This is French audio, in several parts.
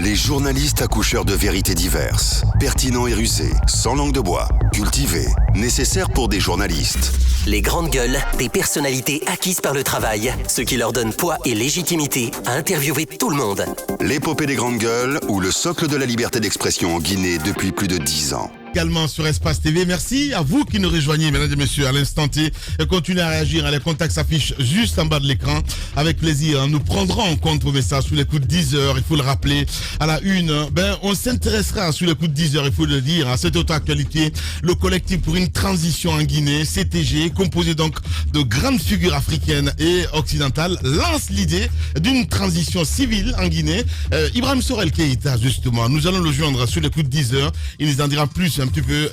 Les journalistes accoucheurs de vérités diverses, pertinents et rusés, sans langue de bois, cultivés, nécessaires pour des journalistes. Les grandes gueules, des personnalités acquises par le travail, ce qui leur donne poids et légitimité à interviewer tout le monde. L'épopée des grandes gueules ou le socle de la liberté d'expression en Guinée depuis plus de 10 ans. Également sur Espace TV. Merci à vous qui nous rejoignez, mesdames et messieurs, à l'instant T. Continuez à réagir. Les contacts s'affichent juste en bas de l'écran. Avec plaisir, nous prendrons en compte vos messages sous les coups de 10 heures. Il faut le rappeler. À la une, on s'intéressera sous les coups de 10 heures, il faut le dire, à cette autre actualité. Le collectif pour une transition en Guinée, CTG, composé donc de grandes figures africaines et occidentales, lance l'idée d'une transition civile en Guinée. Ibrahim Sorel Keïta, justement, nous allons le joindre sous les coups de 10 heures. Il nous en dira plus un petit peu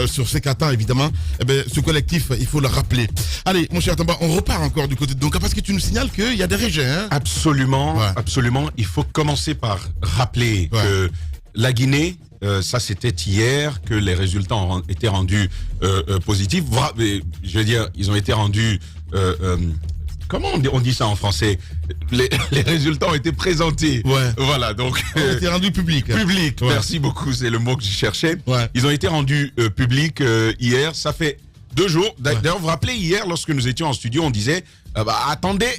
sur ce qu'attend évidemment ce collectif, il faut le rappeler. Allez, mon cher Tamba, on repart encore du côté de Donka parce que tu nous signales qu'il y a des rejets. Hein? Absolument, ouais. Absolument. Il faut commencer par rappeler que la Guinée, ça c'était hier que les résultats ont été rendus positifs. Je veux dire, ils ont été rendus... comment on dit ça en français? Les résultats ont été présentés. Ouais. Voilà, donc... Ils ont été rendus publics. Publics, merci beaucoup, c'est le mot que je cherchais. Ouais. Ils ont été rendus publics hier, ça fait 2 jours. D'ailleurs, vous vous rappelez, hier, lorsque nous étions en studio, on disait, attendez,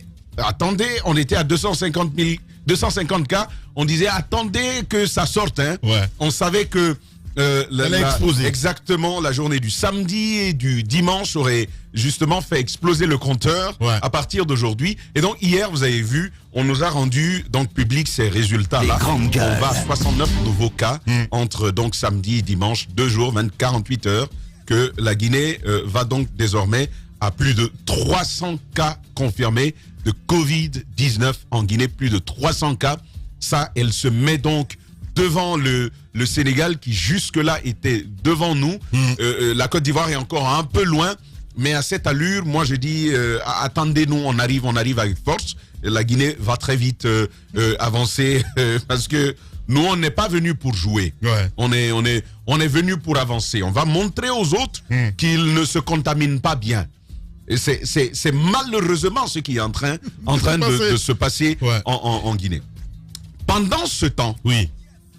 on était à 250 cas, on disait, attendez que ça sorte. Hein. Ouais. On savait que... exactement, la journée du samedi et du dimanche aurait justement fait exploser le compteur à partir d'aujourd'hui. Et donc hier, vous avez vu, on nous a rendu donc public ces résultats-là. On va à 69 nouveaux cas entre donc samedi et dimanche, 2 jours, 48 heures, que la Guinée va donc désormais à plus de 300 cas confirmés de Covid-19 en Guinée, plus de 300 cas. Ça, elle se met donc devant le Sénégal qui jusque-là était devant nous. La Côte d'Ivoire est encore un peu loin, mais à cette allure, moi je dis, attendez-nous, on arrive avec force. La Guinée va très vite avancer parce que nous, on n'est pas venu pour jouer. Ouais. On est venu pour avancer. On va montrer aux autres qu'ils ne se contaminent pas bien. Et c'est malheureusement ce qui est en train de se passer en Guinée. Pendant ce temps,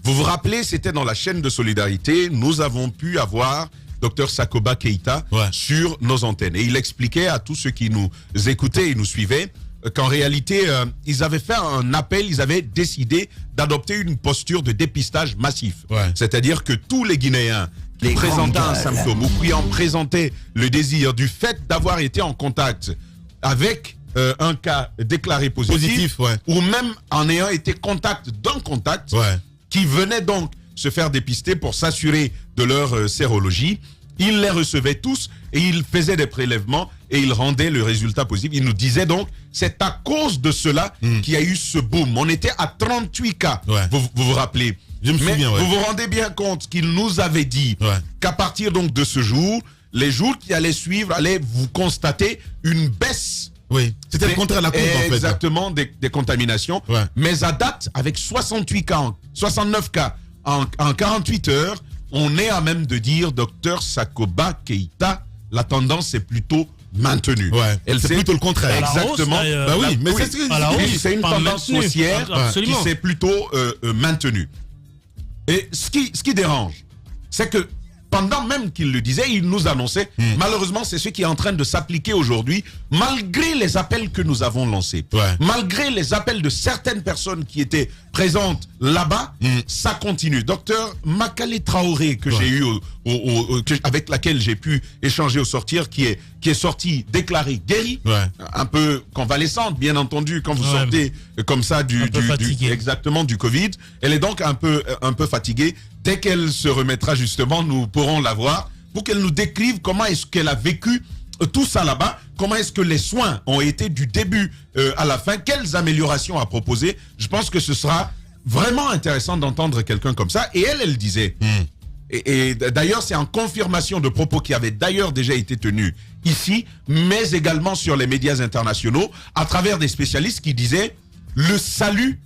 vous vous rappelez, c'était dans la chaîne de solidarité, nous avons pu avoir Dr Sakoba Keïta sur nos antennes. Et il expliquait à tous ceux qui nous écoutaient et nous suivaient qu'en réalité, ils avaient fait un appel, ils avaient décidé d'adopter une posture de dépistage massif. C'est-à-dire que tous les Guinéens qui présentaient un symptôme ou qui en présentaient le désir du fait d'avoir été en contact avec un cas déclaré positif ou même en ayant été contact d'un contact, qui venaient donc se faire dépister pour s'assurer de leur sérologie. Ils les recevaient tous et ils faisaient des prélèvements et ils rendaient le résultat positif. Ils nous disaient donc, c'est à cause de cela qu'il y a eu ce boom. On était à 38 cas, vous vous rappelez. Je me souviens, vous vous rendez bien compte qu'il nous avait dit qu'à partir donc de ce jour, les jours qui allaient suivre allaient vous constater une baisse. Oui, c'était le contraire de la courbe en fait. Exactement, des contaminations. Mais à date, avec 69 cas en 48 heures, on est à même de dire, Dr Sakoba Keïta, la tendance est plutôt maintenue. C'est plutôt le contraire. Exactement. C'est une tendance haussière qui s'est plutôt maintenue. Et ce qui dérange, c'est que pendant même qu'il le disait, il nous annonçait, malheureusement, c'est ce qui est en train de s'appliquer aujourd'hui, malgré les appels que nous avons lancés, malgré les appels de certaines personnes qui étaient présentes là-bas, ça continue. Docteur Makale Traoré, que j'ai eu avec laquelle j'ai pu échanger au sortir, qui est sortie déclarée guérie, un peu convalescente, bien entendu, quand vous sortez comme ça du Covid. Elle est donc un peu fatiguée. Dès qu'elle se remettra justement, nous pourrons la voir pour qu'elle nous décrive comment est-ce qu'elle a vécu tout ça là-bas, comment est-ce que les soins ont été du début à la fin, quelles améliorations à proposer. Je pense que ce sera vraiment intéressant d'entendre quelqu'un comme ça. Et elle disait, et d'ailleurs c'est en confirmation de propos qui avaient d'ailleurs déjà été tenus ici, mais également sur les médias internationaux, à travers des spécialistes qui disaient, le salut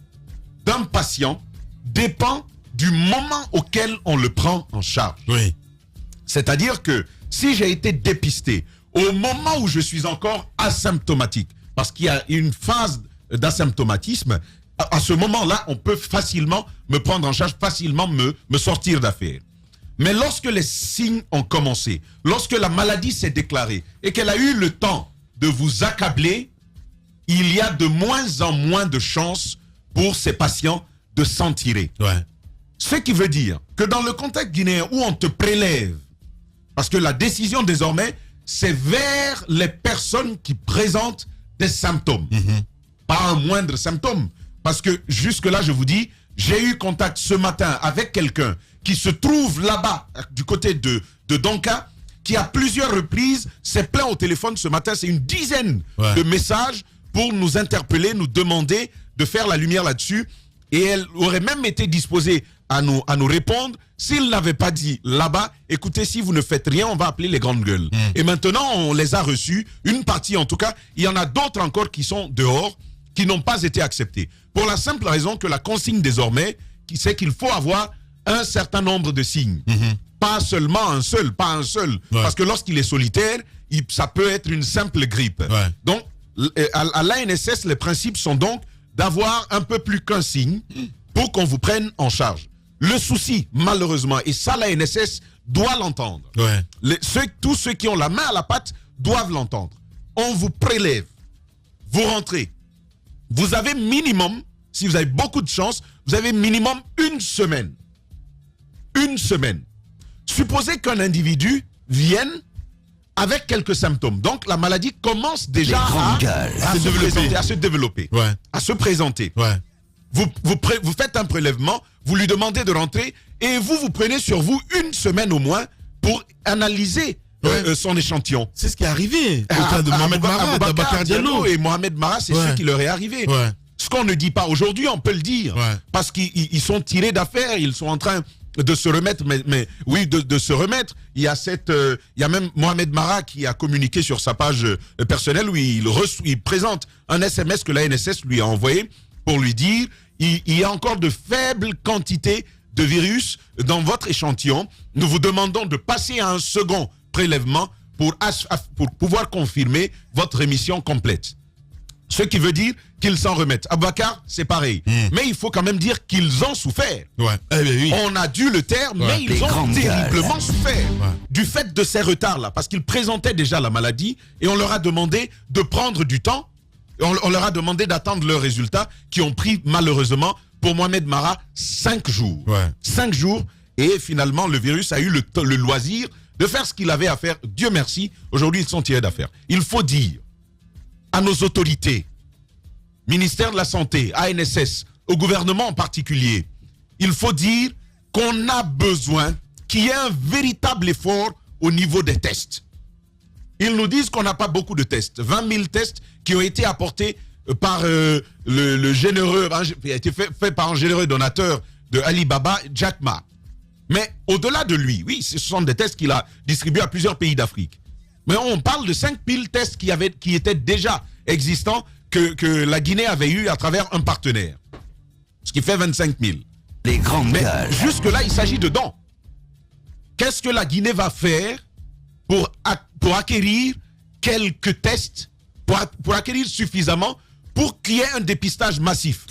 d'un patient dépend du moment auquel on le prend en charge. C'est-à-dire que si j'ai été dépisté au moment où je suis encore asymptomatique, parce qu'il y a une phase d'asymptomatisme, À ce moment-là, on peut facilement me prendre en charge, facilement me sortir d'affaire. Mais lorsque les signes ont commencé, lorsque la maladie s'est déclarée et qu'elle a eu le temps de vous accabler, il y a de moins en moins de chances pour ces patients de s'en tirer. Ouais. Ce qui veut dire que dans le contexte guinéen où on te prélève, parce que la décision désormais, c'est vers les personnes qui présentent des symptômes. Pas un moindre symptôme. Parce que jusque-là, je vous dis, j'ai eu contact ce matin avec quelqu'un qui se trouve là-bas, du côté de Donka, qui à plusieurs reprises s'est plaint au téléphone ce matin. C'est une dizaine de messages pour nous interpeller, nous demander de faire la lumière là-dessus. Et elle aurait même été disposée à nous répondre s'il n'avait pas dit là-bas, écoutez, si vous ne faites rien, on va appeler les grandes gueules. Et maintenant, on les a reçus, une partie en tout cas. Il y en a d'autres encore qui sont dehors, qui n'ont pas été acceptés. Pour la simple raison que la consigne désormais, c'est qu'il faut avoir un certain nombre de signes. Pas seulement un seul, pas un seul. Parce que lorsqu'il est solitaire, ça peut être une simple grippe. Donc, à l'ANSS, les principes sont donc d'avoir un peu plus qu'un signe pour qu'on vous prenne en charge. Le souci, malheureusement, et ça l'ANSS doit l'entendre. Tous ceux qui ont la main à la pâte doivent l'entendre. On vous prélève, vous rentrez. Vous avez minimum, si vous avez beaucoup de chance, vous avez minimum une semaine. Une semaine. Supposez qu'un individu vienne avec quelques symptômes. Donc la maladie commence déjà à se développer, à se présenter. Vous faites un prélèvement, vous lui demandez de rentrer et vous prenez sur vous une semaine au moins pour analyser son échantillon. C'est ce qui est arrivé au cas de Mohamed Mara, d'Abakar Diallo et Mohamed Mara, c'est ce qui leur est arrivé. Ce qu'on ne dit pas aujourd'hui, on peut le dire, parce qu'ils sont tirés d'affaire, ils sont en train de se remettre, de se remettre. Il y a même Mohamed Mara qui a communiqué sur sa page personnelle où il présente un SMS que la NSS lui a envoyé pour lui dire il y a encore de faibles quantités de virus dans votre échantillon. Nous vous demandons de passer à un second prélèvement pour pouvoir confirmer votre rémission complète. Ce qui veut dire qu'ils s'en remettent. Abakar, c'est pareil. Mais il faut quand même dire qu'ils ont souffert. On a dû le taire, mais ils ont terriblement souffert du fait de ces retards-là. Parce qu'ils présentaient déjà la maladie et on leur a demandé de prendre du temps. On leur a demandé d'attendre leurs résultats qui ont pris malheureusement pour Mohamed Mara 5 jours. 5 jours et finalement le virus a eu le loisir de faire ce qu'il avait à faire. Dieu merci, aujourd'hui ils sont tirés d'affaire. Il faut dire à nos autorités, ministère de la Santé, ANSS, au gouvernement en particulier, il faut dire qu'on a besoin qu'il y ait un véritable effort au niveau des tests. Ils nous disent qu'on n'a pas beaucoup de tests. 20 000 tests qui ont été apportés par le généreux, qui a été fait par un généreux donateur de Alibaba, Jack Ma. Mais au-delà de lui, oui, ce sont des tests qu'il a distribués à plusieurs pays d'Afrique. Mais on parle de 5 000 tests qui étaient déjà existants, que la Guinée avait eu à travers un partenaire. Ce qui fait 25 000. Les grandes Mais gueules. jusque-là, il s'agit de dons. Qu'est-ce que la Guinée va faire pour acquérir quelques tests, pour acquérir suffisamment pour qu'il y ait un dépistage massif?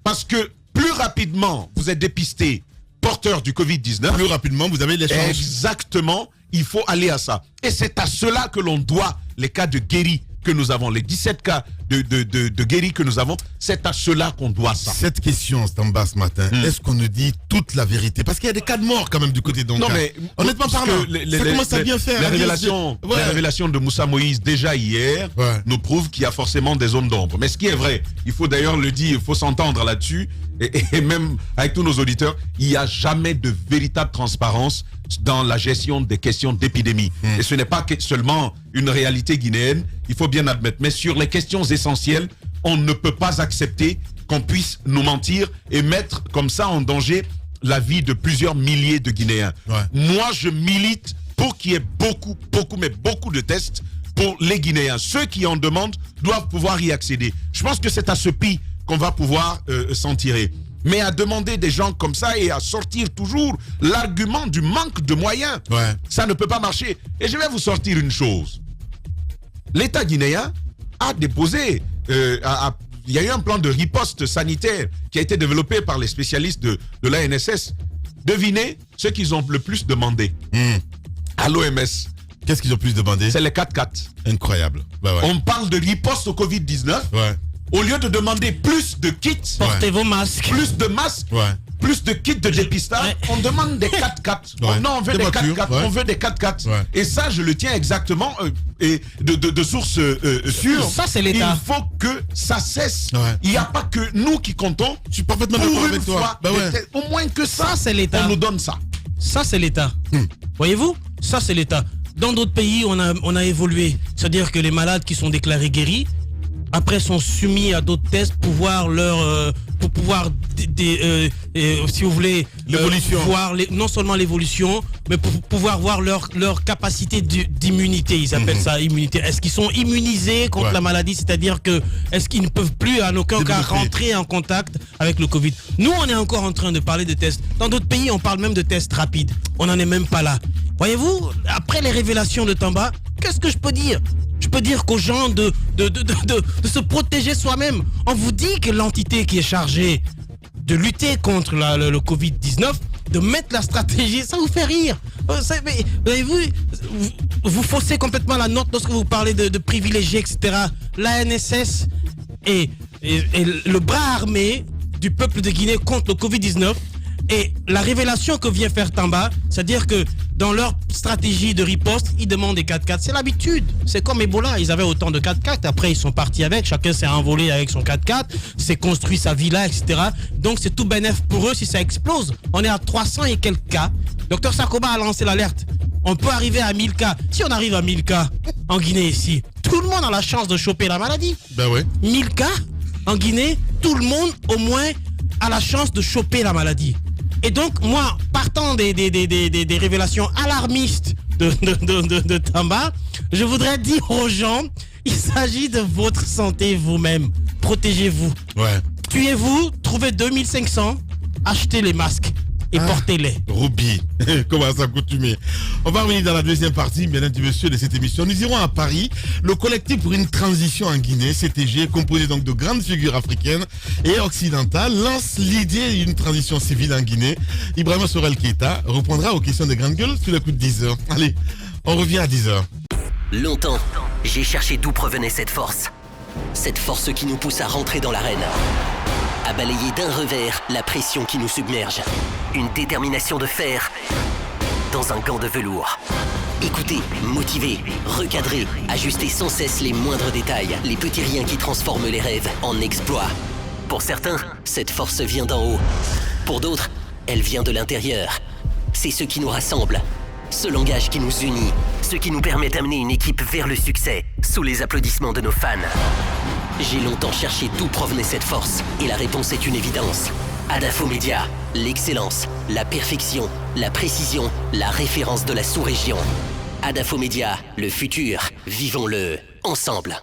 Parce que plus rapidement vous êtes dépisté porteur du Covid-19, plus rapidement vous avez les chances. Exactement, il faut aller à ça. Et c'est à cela que l'on doit les cas de guéris que nous avons, les 17 cas de guéris que nous avons, c'est à cela qu'on doit ça. Cette question, Stamba, ce matin, est-ce qu'on nous dit toute la vérité? Parce qu'il y a des cas de mort quand même du côté d'Onka. Non mais, honnêtement parlant, ça commence à bien faire. Les révélations de Moussa Moïse, déjà hier, nous prouvent qu'il y a forcément des zones d'ombre. Mais ce qui est vrai, il faut d'ailleurs le dire, il faut s'entendre là-dessus, et même avec tous nos auditeurs, il n'y a jamais de véritable transparence dans la gestion des questions d'épidémie. Et ce n'est pas seulement une réalité guinéenne, il faut bien admettre. Mais sur les questions essentielles, on ne peut pas accepter qu'on puisse nous mentir et mettre comme ça en danger la vie de plusieurs milliers de Guinéens. Moi, je milite pour qu'il y ait beaucoup de tests pour les Guinéens. Ceux qui en demandent doivent pouvoir y accéder. Je pense que c'est à ce prix qu'on va pouvoir s'en tirer. Mais à demander des gens comme ça et à sortir toujours l'argument du manque de moyens, ça ne peut pas marcher. Et je vais vous sortir une chose. L'État guinéen a déposé, il y a eu un plan de riposte sanitaire qui a été développé par les spécialistes de l'ANSS. Devinez ce qu'ils ont le plus demandé à l'OMS. Qu'est-ce qu'ils ont plus demandé? C'est les 4x4. Incroyable. Bah ouais. On parle de riposte au Covid-19. Ouais. Au lieu de demander plus de kits, portez vos masques, plus de masques, plus de kits de dépistage, on demande des 4x4. Non, on veut des 4x4. On veut des 4x4. Et ça, je le tiens exactement et de sources sûres. Ça, c'est l'État. Il faut que ça cesse. Il n'y a pas que nous qui comptons. Je suis parfaitement d'accord avec toi. Au moins que ça, c'est l'État. On nous donne ça. Ça, c'est l'État. Voyez-vous? Ça, c'est l'État. Dans d'autres pays, on a évolué. C'est-à-dire que les malades qui sont déclarés guéris, après sont soumis à d'autres tests pour voir pour pouvoir si vous voulez voir non seulement l'évolution, mais pour pouvoir voir leur capacité d'immunité. Ils appellent ça immunité. Est-ce qu'ils sont immunisés contre la maladie, c'est-à-dire que est-ce qu'ils ne peuvent plus en aucun cas rentrer en contact avec le Covid? Nous, on est encore en train de parler de tests. Dans d'autres pays, on parle même de tests rapides. On n'en est même pas là. Voyez-vous, après les révélations de Tamba, qu'est-ce que je peux dire? Je peux dire qu'aux gens de se protéger soi-même. On vous dit que l'entité qui est chargée de lutter contre le Covid-19, de mettre la stratégie, ça vous fait rire. Vous faussez complètement la note lorsque vous parlez de privilégiés, etc. L'ANSS est le bras armé du peuple de Guinée contre le Covid-19. Et la révélation que vient faire Tamba, c'est-à-dire que dans leur stratégie de riposte, ils demandent des 4x4. C'est l'habitude. C'est comme Ebola. Ils avaient autant de 4x4. Après, ils sont partis avec. Chacun s'est envolé avec son 4x4, s'est construit sa villa, etc. Donc, c'est tout bénef pour eux si ça explose. On est à 300 et quelques cas. Dr Sakoba a lancé l'alerte. On peut arriver à 1000 cas. Si on arrive à 1000 cas en Guinée ici, tout le monde a la chance de choper la maladie. Ben ouais. 1000 cas en Guinée, tout le monde au moins a la chance de choper la maladie. Et donc, moi, partant des révélations alarmistes de Tamba, je voudrais dire aux gens, il s'agit de votre santé vous-même. Protégez-vous. Ouais. Tuez-vous, trouvez 2500, achetez les masques et portez-les. Roubi, comment ça coutumer. On va revenir dans la deuxième partie, mesdames et messieurs, de cette émission. Nous irons à Paris. Le collectif pour une transition en Guinée, CTG, composé donc de grandes figures africaines et occidentales, lance l'idée d'une transition civile en Guinée. Ibrahima Sorel Keïta répondra aux questions des grandes gueules sur le coup de 10h. Allez, on revient à 10h. Longtemps, j'ai cherché d'où provenait cette force. Cette force qui nous pousse à rentrer dans l'arène. À balayer d'un revers la pression qui nous submerge. Une détermination de fer dans un gant de velours. Écouter, motiver, recadrer, ajuster sans cesse les moindres détails, les petits riens qui transforment les rêves en exploits. Pour certains, cette force vient d'en haut. Pour d'autres, elle vient de l'intérieur. C'est ce qui nous rassemble, ce langage qui nous unit, ce qui nous permet d'amener une équipe vers le succès, sous les applaudissements de nos fans. J'ai longtemps cherché d'où provenait cette force, et la réponse est une évidence. Adafo Média, l'excellence, la perfection, la précision, la référence de la sous-région. Adafo Média, le futur, vivons-le ensemble.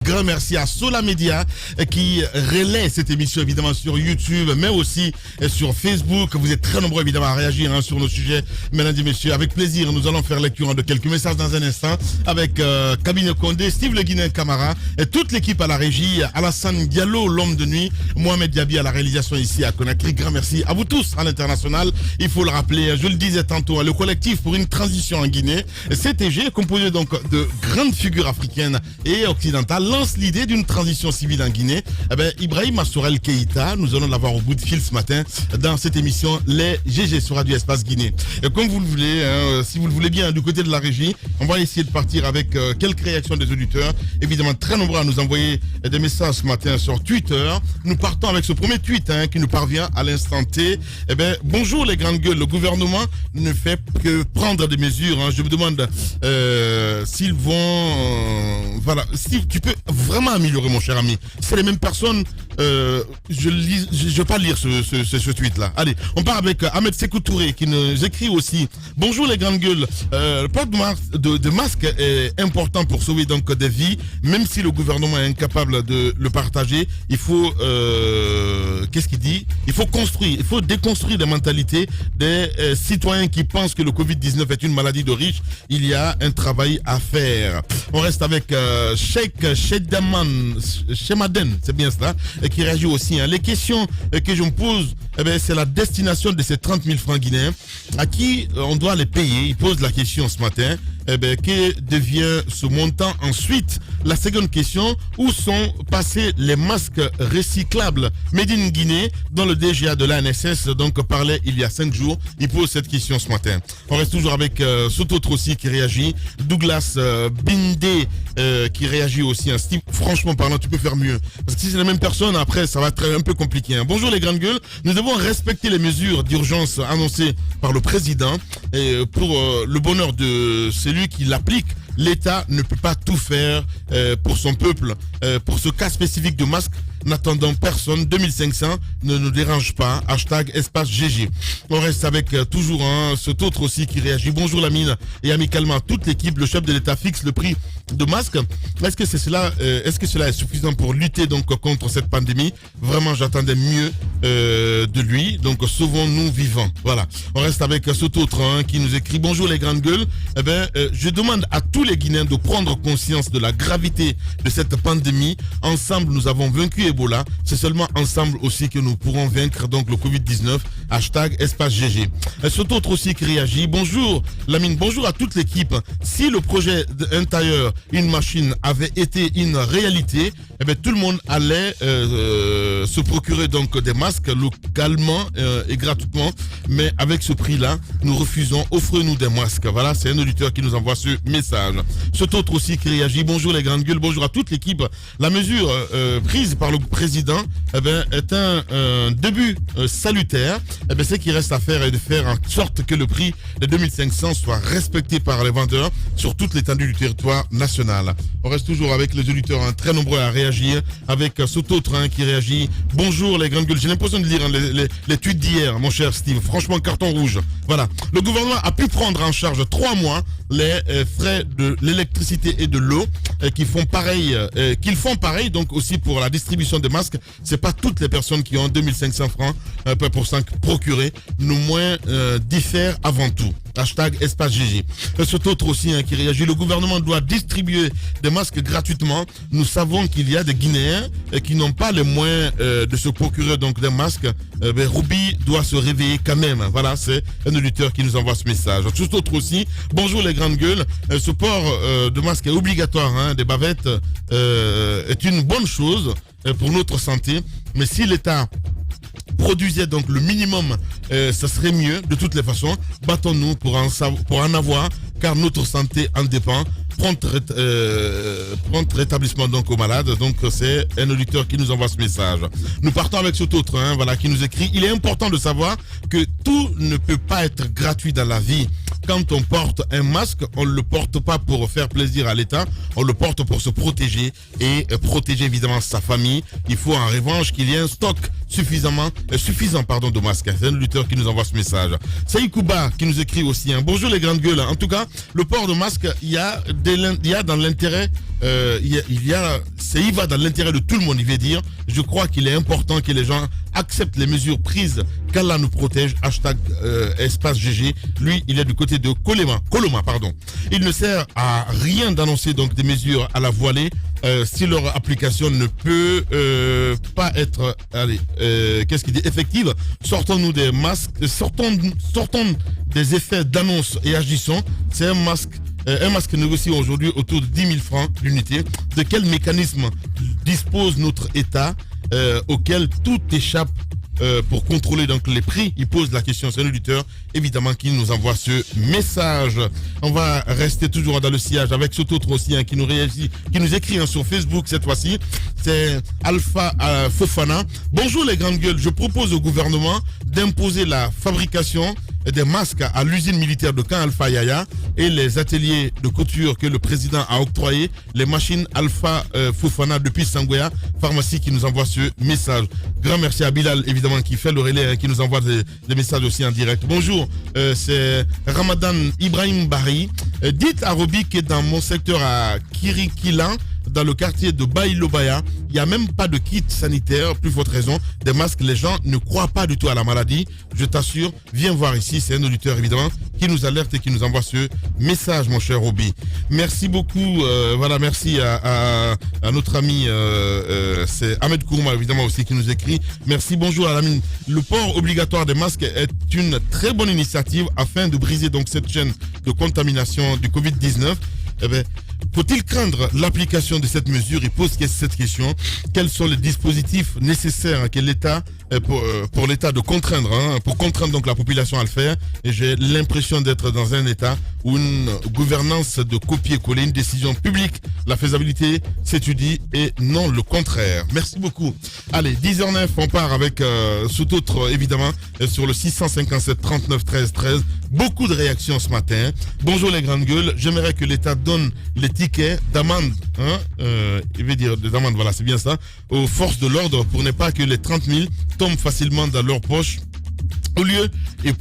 Grand merci à Sola Media qui relaie cette émission évidemment sur YouTube, mais aussi sur Facebook. Vous êtes très nombreux évidemment à réagir sur nos sujets, mesdames et messieurs. Avec plaisir, nous allons faire lecture de quelques messages dans un instant avec Kabine Condé, Steve Le Guinéen Camara et toute l'équipe à la régie, Alassane Diallo, l'homme de nuit, Mohamed Diaby à la réalisation ici à Conakry. Grand merci à vous tous à l'international. Il faut le rappeler, je le disais tantôt, le collectif pour une transition en Guinée, CTG, composé donc de grandes figures africaines et occidentales, lance l'idée d'une transition civile en Guinée. Ibrahima Sorel Keïta, nous allons l'avoir au bout de fil ce matin dans cette émission Les GG sur Radio Espace Guinée. Et comme vous le voulez, si vous le voulez bien, du côté de la régie, on va essayer de partir avec quelques réactions des auditeurs. Évidemment, très nombreux à nous envoyer des messages ce matin sur Twitter. Nous partons avec ce premier tweet qui nous parvient à l'instant T. Bonjour les grandes gueules, le gouvernement ne fait que prendre des mesures. Je me demande s'ils vont... voilà, Steve, tu peux vraiment améliorer, mon cher ami. C'est les mêmes personnes. Je ne vais pas lire ce tweet-là. Allez, on part avec Ahmed Sekou Touré qui nous écrit aussi. Bonjour les grandes gueules. Le port de masque est important pour sauver donc des vies, même si le gouvernement est incapable de le partager. Il faut, qu'est-ce qu'il dit? Il faut construire, il faut déconstruire les mentalités des citoyens qui pensent que le Covid-19 est une maladie de riches. Il y a un travail à faire. On reste avec Sheikh Chemaden, c'est bien cela, qui réagit aussi. Hein. Les questions que je me pose, c'est la destination de ces 30 000 francs guinéens. À qui on doit les payer? Il pose la question ce matin. Que devient ce montant ensuite? La seconde question, où sont passés les masques recyclables Made in Guinée, dont le DGA de l'ANSS donc parlait il y a 5 jours? Il pose cette question ce matin. On reste toujours avec Soto Trossi qui réagit, Douglas Bindé qui réagit aussi. Steve, franchement parlant, tu peux faire mieux. Parce que si c'est la même personne, après ça va être un peu compliqué. Hein. Bonjour les grandes gueules, nous devons respecter les mesures d'urgence annoncées par le président et pour le bonheur de celui qui l'applique. L'État ne peut pas tout faire pour son peuple. Pour ce cas spécifique de masque, n'attendant personne, 2500 ne nous dérange pas. Hashtag espace GG. On reste avec toujours cet autre aussi qui réagit. Bonjour Lamine et amicalement toute l'équipe. Le chef de l'État fixe le prix de masque. Est-ce que cela est suffisant pour lutter donc contre cette pandémie? Vraiment, j'attendais mieux de lui. Donc sauvons-nous vivants. Voilà. On reste avec cet autre qui nous écrit. Bonjour les grandes gueules. Je demande à tous les Guinéens de prendre conscience de la gravité de cette pandémie. Ensemble, nous avons vaincu Ebola. C'est seulement ensemble aussi que nous pourrons vaincre donc le Covid-19. Hashtag espace GG. Cet autre aussi qui réagit. Bonjour Lamine, bonjour à toute l'équipe. Si le projet intérieur, une machine avait été une réalité, tout le monde allait se procurer donc des masques localement et gratuitement. Mais avec ce prix-là, nous refusons. Offrez-nous des masques. Voilà, c'est un auditeur qui nous envoie ce message. Cet autre aussi qui réagit. Bonjour les grandes gueules, bonjour à toute l'équipe. La mesure prise par le président est un début salutaire. Ce qui reste à faire est de faire en sorte que le prix de 2500 soit respecté par les vendeurs sur toute l'étendue du territoire national. On reste toujours avec les auditeurs très nombreux à réagir, avec cet autre qui réagit. Bonjour les grandes gueules, j'ai l'impression de lire les tweets d'hier, mon cher Steve. Franchement, carton rouge. Voilà. Le gouvernement a pu prendre en charge 3 mois les frais de l'électricité et de l'eau qu'ils font pareil donc aussi pour la distribution des masques. C'est pas toutes les personnes qui ont 2500 francs pour s'en procurer. Nous moins diffèrent avant tout. Hashtag espace GG. Cet autre aussi qui réagit. Le gouvernement doit distribuer des masques gratuitement. Nous savons qu'il y a des Guinéens qui n'ont pas les moyens de se procurer donc des masques. Ruby doit se réveiller quand même. Voilà, c'est un auditeur qui nous envoie ce message. Cet autre aussi. Bonjour les grandes gueules. Ce port de masque est obligatoire. Des bavettes est une bonne chose pour notre santé. Mais si l'État produisait donc le minimum, ça serait mieux. De toutes les façons, battons-nous pour en avoir, car notre santé en dépend. Prompt rétablissement donc aux malades. Donc c'est un auditeur qui nous envoie ce message. Nous partons avec cet autre qui nous écrit. Il est important de savoir que tout ne peut pas être gratuit dans la vie. Quand on porte un masque, on ne le porte pas pour faire plaisir à l'État, on le porte pour se protéger et protéger évidemment sa famille. Il faut en revanche qu'il y ait un stock suffisant de masques. C'est un auditeur qui nous envoie ce message. Saïkouba qui nous écrit aussi. Bonjour les grandes gueules. En tout cas, le port de masque, il va dans l'intérêt de tout le monde, il veut dire. Je crois qu'il est important que les gens acceptent les mesures prises, qu'Allah nous protège. Hashtag espace GG. Lui, il est du côté de Coloma. Il ne sert à rien d'annoncer donc des mesures à la voilée si leur application ne peut pas être effective. Sortons-nous des masques, sortons des effets d'annonce et agissons. C'est un masque négocié aujourd'hui autour de 10 000 francs l'unité. De quel mécanisme dispose notre État auquel tout échappe pour contrôler donc les prix? Il pose la question, c'est un auditeur évidemment qui nous envoie ce message. On va rester toujours dans le sillage avec cet autre aussi qui nous écrit sur Facebook cette fois-ci. C'est Alpha Fofana. Bonjour les grandes gueules, je propose au gouvernement d'imposer la fabrication des masques à l'usine militaire de Camp Alpha Yaya et les ateliers de couture que le président a octroyé, les machines Alpha Fofana depuis Sangoya, pharmacie qui nous envoie ce message. Grand merci à Bilal évidemment qui fait le relais, qui nous envoie des messages aussi en direct. Bonjour, c'est Ramadan Ibrahim Bari. Dites à Roby que dans mon secteur à Kirikilan, dans le quartier de Baïlobaya. Il n'y a même pas de kit sanitaire, plus forte raison, des masques. Les gens ne croient pas du tout à la maladie. Je t'assure, viens voir ici. C'est un auditeur, évidemment, qui nous alerte et qui nous envoie ce message, mon cher Roby. Merci beaucoup. Merci à notre ami, c'est Ahmed Kourma, évidemment, aussi, qui nous écrit. Merci, bonjour à l'ami. Le port obligatoire des masques est une très bonne initiative afin de briser donc cette chaîne de contamination du Covid-19. Faut-il craindre l'application de cette mesure? Il pose cette question. Quels sont les dispositifs nécessaires que l'État, pour l'État de contraindre, pour contraindre donc la population à le faire? Et j'ai l'impression d'être dans un État où une gouvernance de copier-coller, une décision publique, la faisabilité s'étudie et non le contraire. Merci beaucoup. Allez, 10h09, on part avec tout autre, évidemment, sur le 657 39 13 13. Beaucoup de réactions ce matin. Bonjour les grandes gueules. J'aimerais que l'État donne les tickets d'amende, il veut dire des amendes, voilà, c'est bien ça, aux forces de l'ordre pour ne pas que les 30 000 tombent facilement dans leur poche en lieu et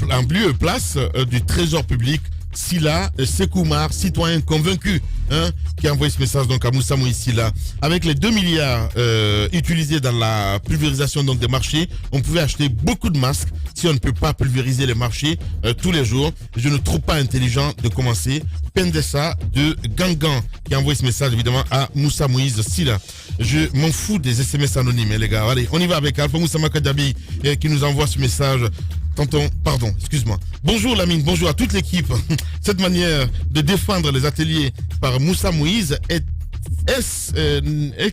place du trésor public. Silla Sekoumar, citoyen convaincu, qui a envoyé ce message donc à Moussa Moïse Silla. Avec les 2 milliards utilisés dans la pulvérisation donc des marchés, on pouvait acheter beaucoup de masques. Si on ne peut pas pulvériser les marchés tous les jours, je ne trouve pas intelligent de commencer. Pendessa de Gangan qui a envoyé ce message évidemment à Moussa Moïse Silla. Je m'en fous des SMS anonymes, les gars. Allez, on y va avec Alpha Moussa Makadabi qui nous envoie ce message. Pardon, excuse-moi. Bonjour Lamine, bonjour à toute l'équipe. Cette manière de défendre les ateliers par Moussa Moïse est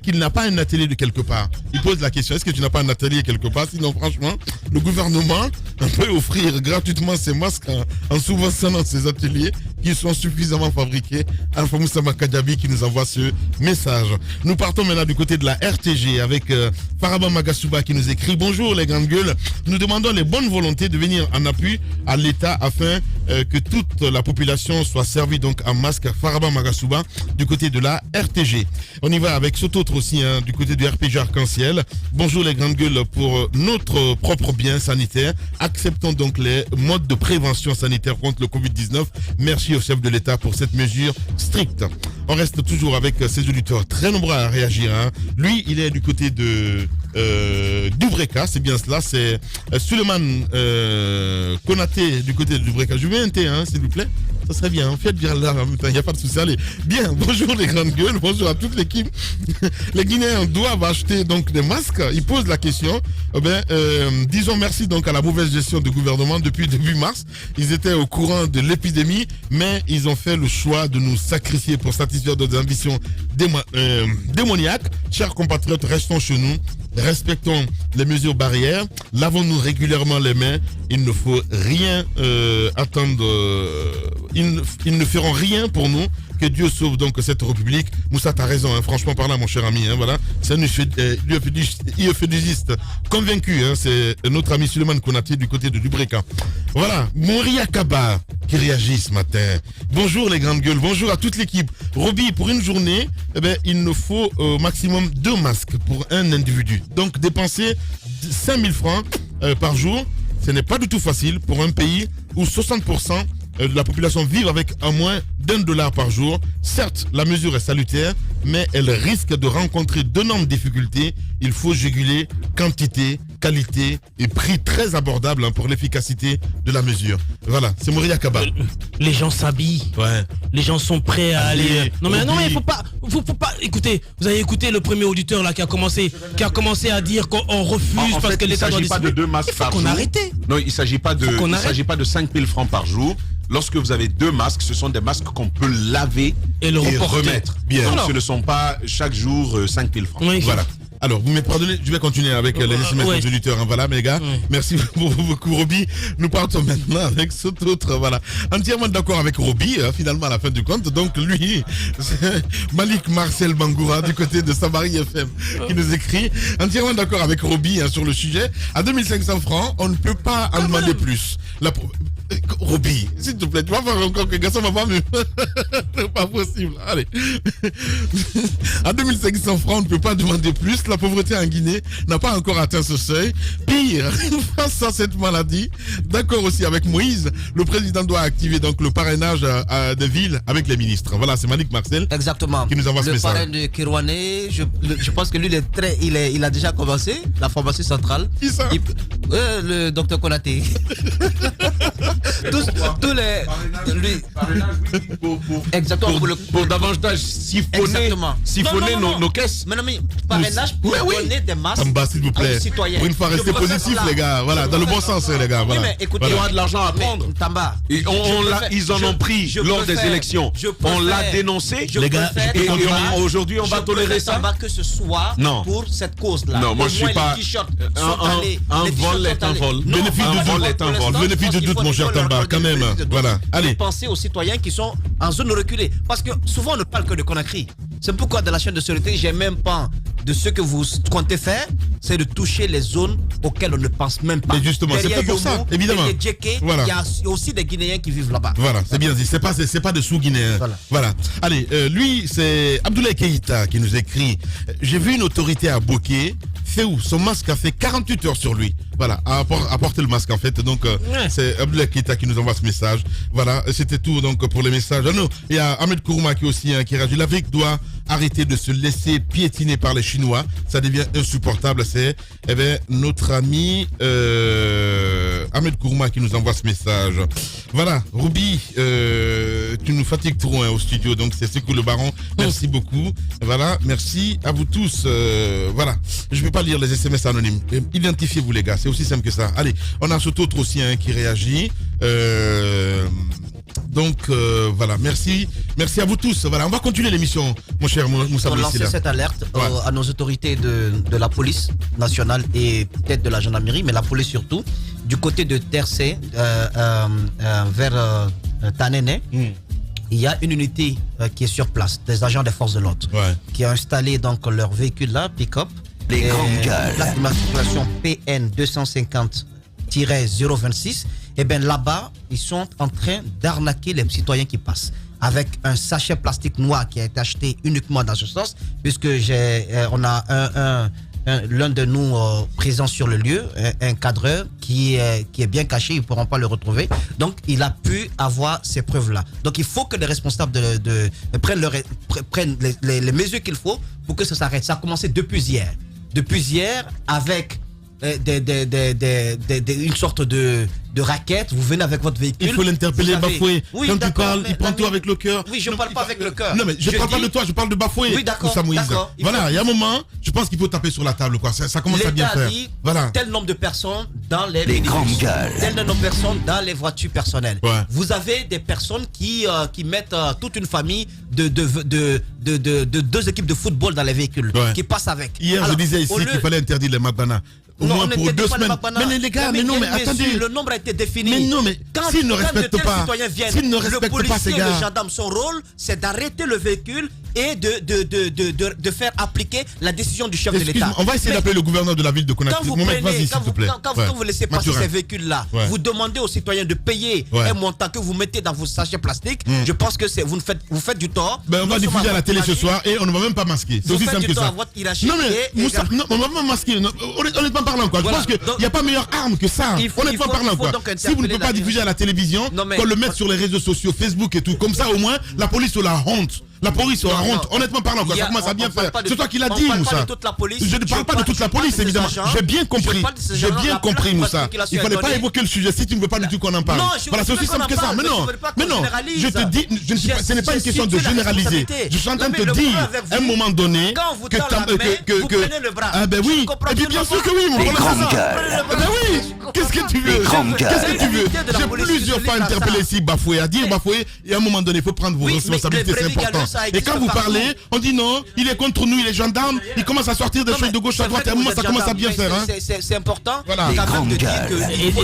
qu'il n'a pas un atelier de quelque part? Il pose la question, est-ce que tu n'as pas un atelier quelque part? Sinon, franchement, le gouvernement peut offrir gratuitement ces masques en subventionnant ces ateliers qui sont suffisamment fabriqués. Alpha Moussa Makadabi qui nous envoie ce message. Nous partons maintenant du côté de la RTG avec Faraba Magasuba qui nous écrit: bonjour les grandes gueules, nous demandons les bonnes volontés de venir en appui à l'État afin que toute la population soit servie donc en masque. Faraba Magasuba du côté de la RTG. On y va avec cet autre aussi du côté du RPG Arc-en-Ciel. Bonjour les grandes gueules, pour notre propre bien sanitaire, acceptons donc les modes de prévention sanitaire contre le Covid-19. Merci au chef de l'État pour cette mesure stricte. On reste toujours avec ces auditeurs très nombreux à réagir. Lui, il est du côté de Dubreka, c'est bien cela. C'est Suleiman Konaté du côté de Dubreka. Je veux un thé, s'il vous plaît. Ça serait bien. Faites bien là en même temps, il n'y a pas de souci. Allez, bien. Bonjour les grandes gueules, bonjour à toute l'équipe. Les Guinéens doivent acheter donc des masques. Ils posent la question. Disons merci donc à la mauvaise gestion du gouvernement depuis début mars. Ils étaient au courant de l'épidémie, mais ils ont fait le choix de nous sacrifier pour satisfaire des ambitions démoniaques. Chers compatriotes, restons chez nous. Respectons les mesures barrières, lavons-nous régulièrement les mains. Il ne faut rien attendre. Ils ne feront rien pour nous. Que Dieu sauve donc cette République. Moussa, t'as raison, franchement parlant, mon cher ami. Voilà. C'est un euphédisiste convaincu. C'est notre ami Suleiman Konaté du côté de Dubreka. Voilà. Moria Kaba qui réagit ce matin. Bonjour les grandes gueules. Bonjour à toute l'équipe. Roby, pour une journée, il nous faut au maximum 2 masques pour un individu. Donc dépenser 5 000 francs par jour, ce n'est pas du tout facile pour un pays où 60% de la population vit avec à moins $1 par jour. Certes, la mesure est salutaire, mais elle risque de rencontrer d'énormes difficultés. Il faut juguler quantité, qualité et prix très abordable pour l'efficacité de la mesure. Voilà, c'est Moria Kaba. Les gens s'habillent. Ouais. Les gens sont prêts à aller. Non mais il faut pas. Écoutez, vous avez écouté le premier auditeur là qui a commencé à dire qu'on refuse parce que l'État doit décider. Il ne s'agit pas de 2 masques par jour. Il faut qu'on arrête. Non, il ne s'agit pas de 5 000 francs par jour. Lorsque vous avez 2 masques, ce sont des masques qu'on peut laver et remettre. Bien. Donc, ce ne sont pas chaque jour 5 000 francs. Oui, voilà. Alors, vous me pardonnez, je vais continuer avec les SMS des auditeurs. Voilà, mes gars. Merci beaucoup, Roby. Nous partons maintenant avec cet autre. Voilà. Entièrement d'accord avec Roby, finalement, à la fin du compte. Donc, lui, c'est Malik Marcel Bangoura, du côté de Sabari FM, qui nous écrit. Entièrement d'accord avec Roby sur le sujet. À 2500 francs, on ne peut pas en demander plus. Roby, s'il te plaît, tu vas voir encore que garçon va pas mieux. C'est pas possible. Allez. À 2500 francs, on ne peut pas demander plus. La la pauvreté en Guinée n'a pas encore atteint ce seuil. Pire, face à cette maladie, d'accord aussi avec Moïse, le président doit activer donc le parrainage des villes avec les ministres. Voilà, c'est Malik Marcel. Exactement. Qui nous envoie ce message. Le parrain de Kirouané, je pense que lui, il a déjà commencé la formation centrale. Qui ça? Le docteur Konaté. tous les. Lui. Exactement. Pour davantage siphonner nos caisses. Mais non, mais parrainage pour donner des masques s'il vous plaît. aux citoyens. Pour une fois rester positif, les gars. Voilà, dans le bon sens, les gars. Voilà. Oui, mais écoutez, il y aura de l'argent à prendre. Tamba. Ils en ont pris lors des élections. On l'a dénoncé. Les gars, et aujourd'hui, on va tolérer ça. Que ce soit pour cette cause-là. Non, moi je suis pas. Un vol est un vol. Bénéfice de doute, mon cher Tamba, quand même. Voilà. Allez. Pensez aux citoyens qui sont en zone reculée. Parce que souvent, on ne parle que de Conakry. C'est pourquoi dans la chaîne de sécurité, j'ai même pas de ce que vous comptez faire, c'est de toucher les zones auxquelles on ne pense même pas. Mais justement, c'est pour ça, évidemment. Voilà. Il y a aussi des Guinéens qui vivent là-bas. Voilà, c'est bien dit. C'est pas de sous-Guinéens. Voilà. Allez, lui, c'est Abdoulaye Keïta qui nous écrit. J'ai vu une autorité à Bokeh. C'est où? Son masque a fait 48 heures sur lui. Voilà, à porter le masque en fait. Donc, c'est Abdoulaye Keïta qui nous envoie ce message. Voilà, c'était tout donc pour les messages. Non, il y a Ahmed Kourouma qui aussi qui réagit. L'Afrique doit arrêter de se laisser piétiner par les Chinois. Ça devient insupportable. C'est notre ami Ahmed Kourouma qui nous envoie ce message. Voilà, Ruby, tu nous fatigues trop au studio. Donc, c'est Sekou le Baron. Merci beaucoup. Voilà, merci à vous tous. Voilà, je ne vais pas lire les SMS anonymes. Identifiez-vous les gars, c'est aussi simple que ça. Allez, on a cet autre aussi qui réagit. Donc voilà, merci à vous tous. Voilà, on va continuer l'émission, mon cher Moussa. On lance cette alerte à nos autorités de la police nationale et peut-être de la gendarmerie, mais la police surtout, du côté de Tercé vers Tanene. Il y a une unité qui est sur place, des agents des forces de l'ordre, qui a installé donc leur véhicule là, pick-up. Les grandes gueules. Plaque d'immatriculation PN 250-026. Et bien là-bas, ils sont en train d'arnaquer les citoyens qui passent. Avec un sachet plastique noir qui a été acheté uniquement dans ce sens, puisque on a l'un de nous présent sur le lieu, un cadreur qui est bien caché, ils ne pourront pas le retrouver. Donc, il a pu avoir ces preuves-là. Donc, il faut que les responsables prennent les mesures qu'il faut pour que ça s'arrête. Ça a commencé depuis hier. Depuis hier, avec une sorte de raquette, vous venez avec votre véhicule. Il faut l'interpeller, Bafoué. Oui, quand tu parles, il prend tout avec le cœur. Oui, je ne parle pas avec le cœur. Non, mais je parle pas de toi, je parle de Bafoué. Oui, d'accord. Voilà, il y a un moment, je pense qu'il faut taper sur la table, quoi. Ça commence à bien faire. Voilà. Tel nombre de personnes dans les grandes gueules. Tel nombre de personnes dans les voitures personnelles. Ouais. Vous avez des personnes qui mettent toute une famille de deux équipes de football dans les véhicules, qui passent avec. Hier, je disais ici qu'il fallait interdire les McDonald's. Au moins pour 2 semaines. Mais les gars, mais attendez. Le nombre a été défini. Mais non, mais s'ils ne respectent pas, le policier et le gendarme, son rôle, c'est d'arrêter le véhicule et de faire appliquer la décision du chef de l'État. On va essayer d'appeler le gouverneur de la ville de Conakry. Quand vous laissez passer ces véhicules-là, vous demandez aux citoyens de payer un montant que vous mettez dans vos sachets plastiques. Je pense que vous faites du tort. On va diffuser à la télé ce soir et on ne va même pas masquer. C'est aussi simple que ça. Non mais Moussa, on va pas masquer. Honnêtement parlant, quoi. Je pense qu'il n'y a pas meilleure arme que ça. Honnêtement parlant, quoi. Si vous ne pouvez pas diffuser à la télévision, qu'on le mette sur les réseaux sociaux, Facebook et tout, comme ça au moins la police aura honte. La police aura honte, honnêtement parlant, quoi. Ça commence à bien faire. C'est toi qui l'as dit, Moussa. Je ne parle pas de toute la police, évidemment. J'ai bien compris. J'ai bien compris, Moussa. Il ne fallait pas évoquer le sujet si tu ne veux pas du tout qu'on en parle. Voilà, c'est aussi simple que ça. Mais non, je te dis, ce n'est pas une question de généraliser. Je suis en train de te dire, à un moment donné, que ah ben oui, et puis bien sûr que oui, mon problème c'est ça. Ben oui, qu'est-ce que tu veux? J'ai plusieurs fois interpellé ici Bafoué, à dire Bafoué, et à un moment donné, il faut prendre vos responsabilités, c'est important. Et quand vous parlez, on dit non, il est contre nous, il est gendarme, il commence à sortir des choses de gauche à droite, et à un moment ça commence à bien faire. C'est important. Voilà. Et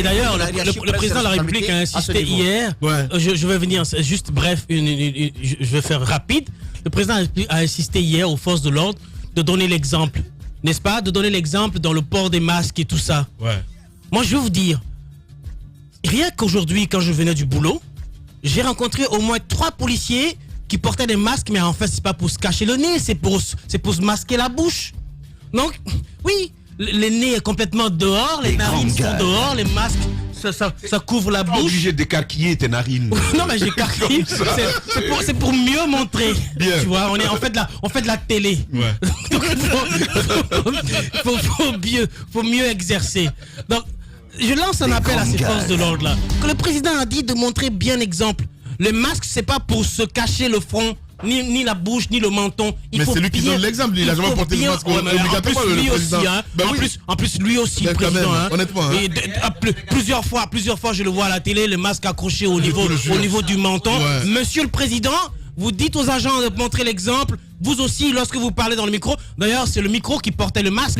d'ailleurs, le président de la République a insisté hier, je vais venir, juste bref, je vais faire rapide. Le président a insisté hier aux forces de l'ordre de donner l'exemple, n'est-ce pas? De donner l'exemple dans le port des masques et tout ça. Moi, je vais vous dire, rien qu'aujourd'hui, quand je venais du boulot, j'ai rencontré au moins 3 policiers qui portaient des masques, mais en fait, c'est pas pour se cacher le nez, c'est pour se masquer la bouche. Donc, oui, le nez est complètement dehors, les narines sont dehors, les masques, ça couvre la bouche. Pas obligé d'écarquiller tes narines. Non, mais j'écarquille. C'est pour mieux montrer. Bien. Tu vois, on fait de la télé. Ouais. Donc, faut mieux exercer. Donc, je lance un appel à ces forces de l'ordre là. Que le président a dit de montrer bien exemple. Le masque, c'est pas pour se cacher le front, ni la bouche, ni le menton. Mais c'est lui qui donne l'exemple. Il a jamais porté le masque obligatoirement, le président. En plus, lui aussi, le président. Même, honnêtement. Plusieurs fois, je le vois à la télé, le masque accroché au niveau du menton. Ouais. Monsieur le président, vous dites aux agents de montrer l'exemple. Vous aussi, lorsque vous parlez dans le micro. D'ailleurs, c'est le micro qui portait le masque.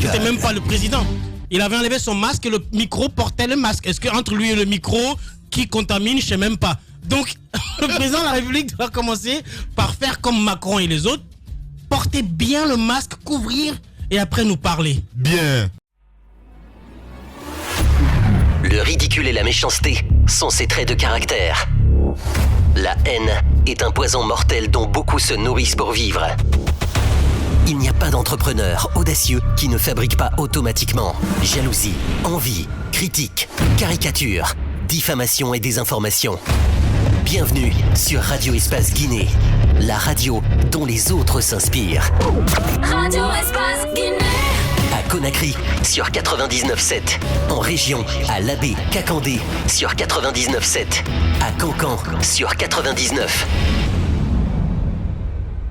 C'était même pas le président. Il avait enlevé son masque et le micro portait le masque. Est-ce qu'entre lui et le micro, qui contamine, je sais même pas. Donc, le président de la République doit commencer par faire comme Macron et les autres, porter bien le masque, couvrir et après nous parler. Bien. Le ridicule et la méchanceté sont ses traits de caractère. La haine est un poison mortel dont beaucoup se nourrissent pour vivre. Il n'y a pas d'entrepreneur audacieux qui ne fabrique pas automatiquement jalousie, envie, critique, caricature, diffamation et désinformation. Bienvenue sur Radio Espace Guinée, la radio dont les autres s'inspirent. Radio Espace Guinée. À Conakry sur 99.7, en région à Labé, Kakandé sur 99.7, à Cancan sur 99.